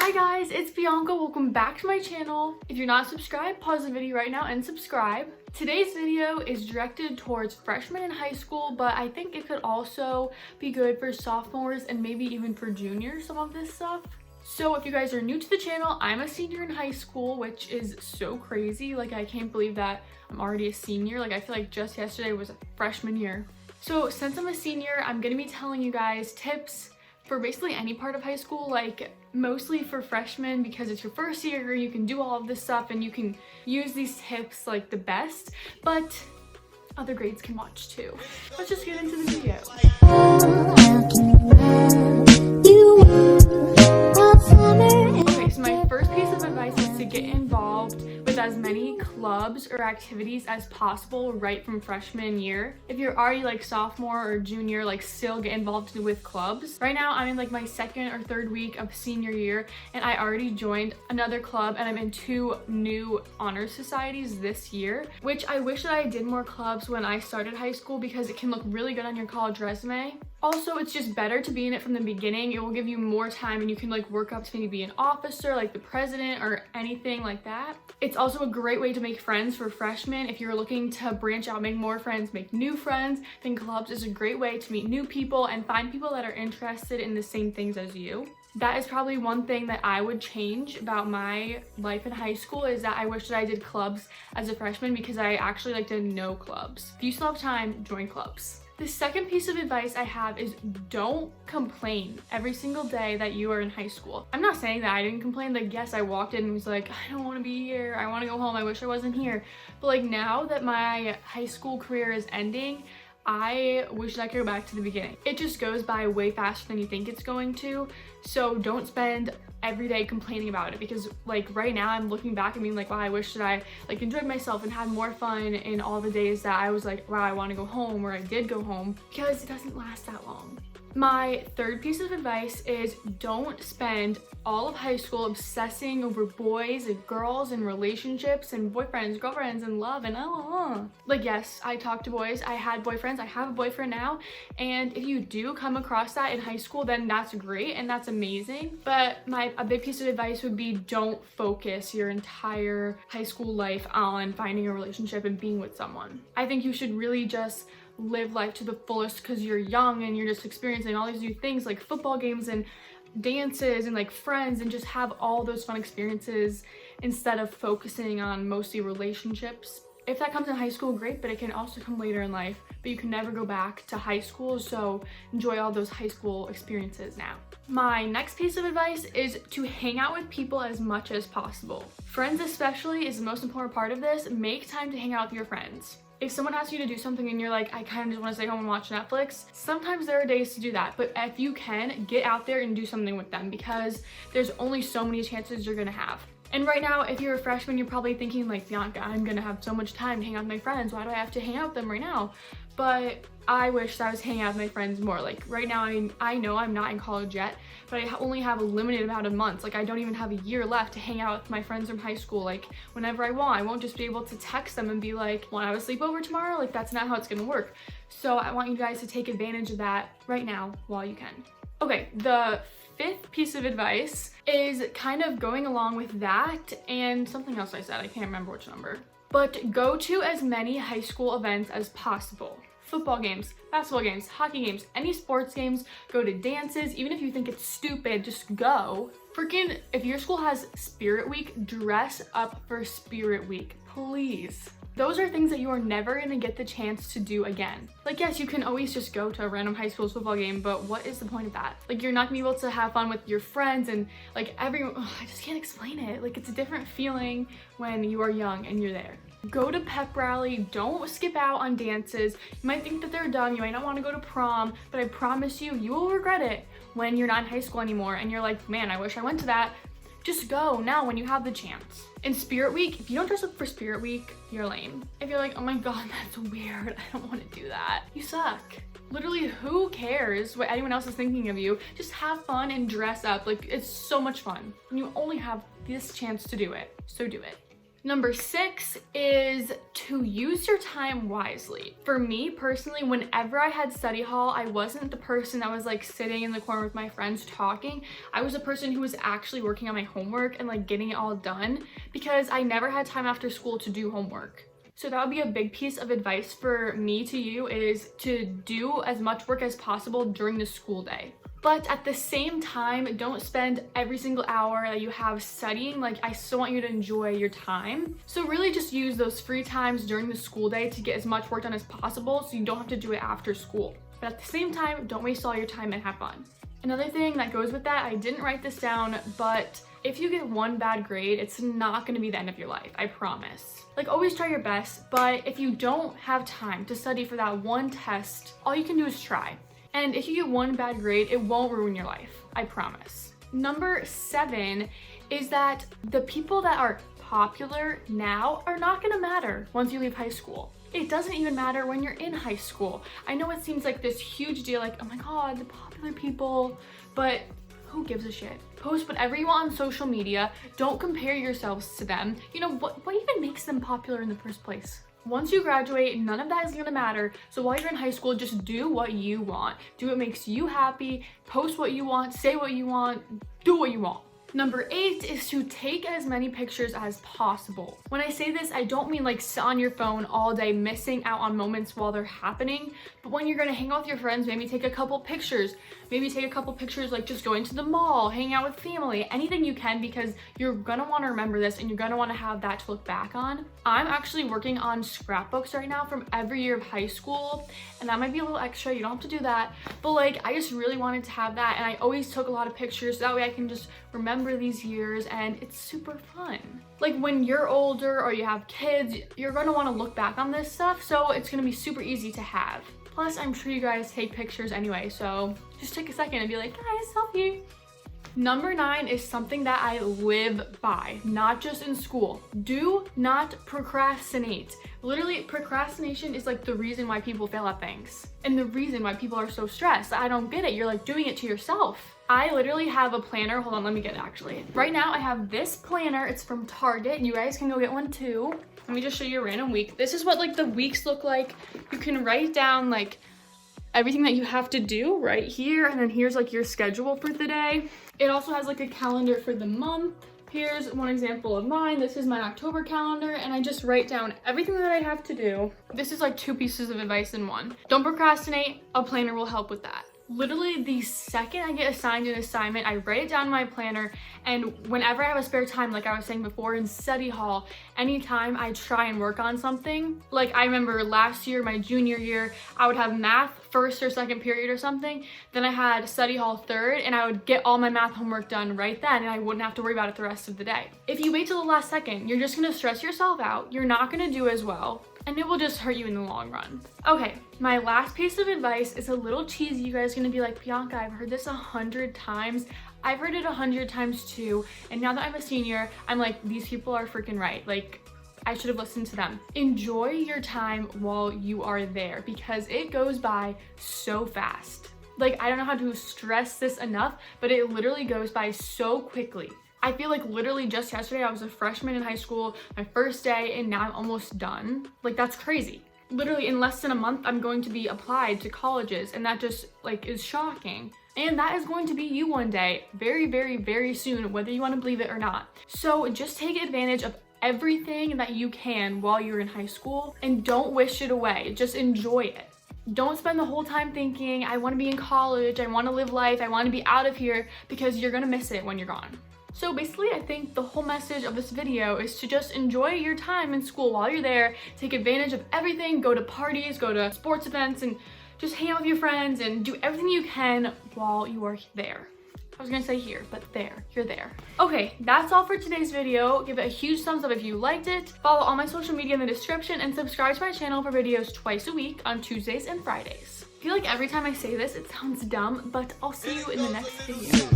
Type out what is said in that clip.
Hi guys, it's Bianca. Welcome back to my channel. If you're not subscribed, pause the video right now and subscribe. Today's video is directed towards freshmen in high school, but I think it could also be good for sophomores and maybe even for juniors, some of this stuff. So if you guys are new to the channel, I'm a senior in high school, which is so crazy. Like, I can't believe that I'm already a senior. Like, I feel like just yesterday was a freshman year. So since I'm a senior, I'm gonna be telling you guys tips for basically any part of high school, like mostly for freshmen because it's your first year, you can do all of this stuff and you can use these tips like the best, but other grades can watch too. Let's just get into the video. Okay, so my first piece of advice is to get involved with as many clubs or activities as possible right from freshman year. If you're already like sophomore or junior, like still get involved with clubs. Right now I'm in like my second or third week of senior year and I already joined another club and I'm in 2 new honor societies this year, which I wish that I did more clubs when I started high school because it can look really good on your college resume. Also, it's just better to be in it from the beginning. It will give you more time and you can like work up to maybe be an officer, like the president or anything like that. It's also a great way to make friends for freshmen. If you're looking to branch out, make more friends, make new friends, then clubs is a great way to meet new people and find people that are interested in the same things as you. That is probably one thing that I would change about my life in high school, is that I wish that I did clubs as a freshman because I actually like to know clubs. If you still have time, join clubs. The second piece of advice I have is don't complain every single day that you are in high school. I'm not saying that I didn't complain. Like, yes, I walked in and was like, I don't want to be here. I want to go home. I wish I wasn't here. But like now that my high school career is ending, I wish I could go back to the beginning. It just goes by way faster than you think it's going to. So don't spend every day complaining about it, because like right now I'm looking back and being like, wow, I wish that I like enjoyed myself and had more fun in all the days that I was like, wow, I want to go home, or I did go home, because it doesn't last that long. My third piece of advice is don't spend all of high school obsessing over boys and girls and relationships and boyfriends, girlfriends, and love and Like, yes, I talk to boys, I had boyfriends, I have a boyfriend now, and if you do come across that in high school, then that's great and that's amazing. But a big piece of advice would be don't focus your entire high school life on finding a relationship and being with someone. I think you should really just live life to the fullest because you're young and you're just experiencing all these new things like football games and dances and like friends, and just have all those fun experiences instead of focusing on mostly relationships. If that comes in high school, great, but it can also come later in life, but you can never go back to high school, so enjoy all those high school experiences now. My next piece of advice is to hang out with people as much as possible. Friends especially is the most important part of this. Make time to hang out with your friends. If someone asks you to do something and you're like, I kind of just want to stay home and watch Netflix, sometimes there are days to do that. But if you can, get out there and do something with them, because there's only so many chances you're gonna have. And right now, if you're a freshman, you're probably thinking like, Bianca, I'm gonna have so much time to hang out with my friends. Why do I have to hang out with them right now? But I wish that I was hanging out with my friends more. Like right now, I know I'm not in college yet, but I only have a limited amount of months. Like I don't even have a year left to hang out with my friends from high school. Like whenever I want, I won't just be able to text them and be like, want to have a sleepover tomorrow? Like that's not how it's gonna work. So I want you guys to take advantage of that right now while you can. Okay, the fifth piece of advice is kind of going along with that and something else I said, I can't remember which number. But go to as many high school events as possible. Football games, basketball games, hockey games, any sports games, go to dances. Even if you think it's stupid, just go. Freaking, if your school has Spirit Week, dress up for Spirit Week, please. Those are things that you are never gonna get the chance to do again. Like, yes, you can always just go to a random high school football game, but what is the point of that? Like, you're not gonna be able to have fun with your friends and like everyone. I just can't explain it. Like, it's a different feeling when you are young and you're there. Go to pep rally, don't skip out on dances. You might think that they're dumb, you might not want to go to prom, but I promise you, you will regret it when you're not in high school anymore and you're like, man, I wish I went to that. Just go now when you have the chance. In Spirit Week, if you don't dress up for Spirit Week, you're lame. If you're like, oh my God, that's weird, I don't want to do that, you suck. Literally, who cares what anyone else is thinking of you? Just have fun and dress up. Like, it's so much fun. And you only have this chance to do it, so do it. Number 6 is to use your time wisely. For me personally, whenever I had study hall, I wasn't the person that was like sitting in the corner with my friends talking. I was a person who was actually working on my homework and like getting it all done because I never had time after school to do homework. So that would be a big piece of advice for me to you, is to do as much work as possible during the school day. But at the same time, don't spend every single hour that you have studying. Like, I still want you to enjoy your time. So really just use those free times during the school day to get as much work done as possible so you don't have to do it after school. But at the same time, don't waste all your time and have fun. Another thing that goes with that, I didn't write this down, but if you get one bad grade, it's not gonna be the end of your life, I promise. Like, always try your best, but if you don't have time to study for that one test, all you can do is try. And if you get one bad grade, it won't ruin your life, I promise. Number 7 is that the people that are popular now are not gonna matter once you leave high school. It doesn't even matter when you're in high school. I know it seems like this huge deal, like, oh my God, the popular people, but who gives a shit? Post whatever you want on social media. Don't compare yourselves to them. You know, what even makes them popular in the first place? Once you graduate, none of that is gonna matter. So while you're in high school, just do what you want. Do what makes you happy, post what you want, say what you want, do what you want. Number 8 is to take as many pictures as possible. When I say this, I don't mean like sit on your phone all day missing out on moments while they're happening, but when you're gonna hang out with your friends, maybe take a couple pictures. Maybe take a couple pictures like just going to the mall, hanging out with family, anything you can, because you're gonna wanna remember this and you're gonna wanna have that to look back on. I'm actually working on scrapbooks right now from every year of high school, and that might be a little extra, you don't have to do that, but like I just really wanted to have that, and I always took a lot of pictures so that way I can just remember these years, and it's super fun. Like when you're older or you have kids, you're gonna wanna look back on this stuff, so it's gonna be super easy to have. Plus, I'm sure you guys take pictures anyway, so just take a second and be like, guys, selfie. Number 9 is something that I live by, not just in school. Do not procrastinate. Literally, procrastination is like the reason why people fail at things and the reason why people are so stressed. I don't get it. You're like doing it to yourself. I literally have a planner. Hold on, let me get it actually. Right now I have this planner. It's from Target. You guys can go get one too. Let me just show you a random week. This is what like the weeks look like. You can write down like everything that you have to do right here, and then here's like your schedule for the day. It also has like a calendar for the month. Here's one example of mine. This is my October calendar, and I just write down everything that I have to do. This is like 2 pieces of advice in one. Don't procrastinate. A planner will help with that. Literally the second I get assigned an assignment, I write it down in my planner, and whenever I have a spare time, like I was saying before, in study hall, anytime I try and work on something. Like I remember last year, my junior year, I would have math first or second period or something, then I had study hall third, and I would get all my math homework done right then, and I wouldn't have to worry about it the rest of the day. If you wait till the last second, you're just gonna stress yourself out, you're not gonna do as well, and it will just hurt you in the long run. Okay, my last piece of advice is a little cheesy. You guys are gonna be like, Bianca, I've heard this 100 times. I've heard it 100 times too, and now that I'm a senior, I'm like, these people are freaking right. Like, I should have listened to them. Enjoy your time while you are there, because it goes by so fast. Like, I don't know how to stress this enough, but it literally goes by so quickly. I feel like literally just yesterday I was a freshman in high school, my first day, and now I'm almost done. Like, that's crazy. Literally in less than a month, I'm going to be applied to colleges, and that just like is shocking. And that is going to be you one day, very, very, very soon, whether you want to believe it or not. So just take advantage of everything that you can while you're in high school, and don't wish it away. Just enjoy it. Don't spend the whole time thinking, I want to be in college, I want to live life, I want to be out of here, because you're going to miss it when you're gone. So basically, I think the whole message of this video is to just enjoy your time in school while you're there, take advantage of everything, go to parties, go to sports events, and just hang out with your friends and do everything you can while you are there. I was gonna say here, but there, you're there. Okay, that's all for today's video. Give it a huge thumbs up if you liked it. Follow all my social media in the description, and subscribe to my channel for videos twice a week on Tuesdays and Fridays. I feel like every time I say this, it sounds dumb, but I'll see you in the next video.